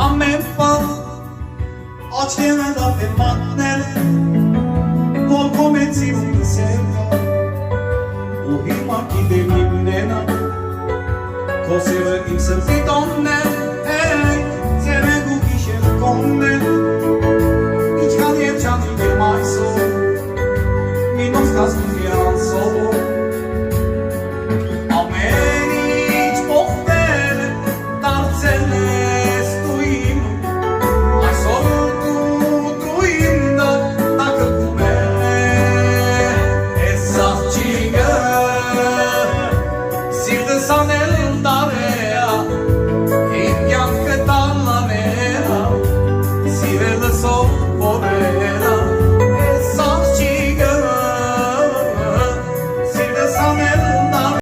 ամեն պահ աչքերը դապ է մատնել որ կոմեցի վնսելվա ու հիմա գիտեմ իմնենա քո սերը իմ սրտի տոննել ծերեկ ու գիշեր կոննել իչքան երջանի եմ այսօր մինոց կազմի անսով Սիրելը սով որերա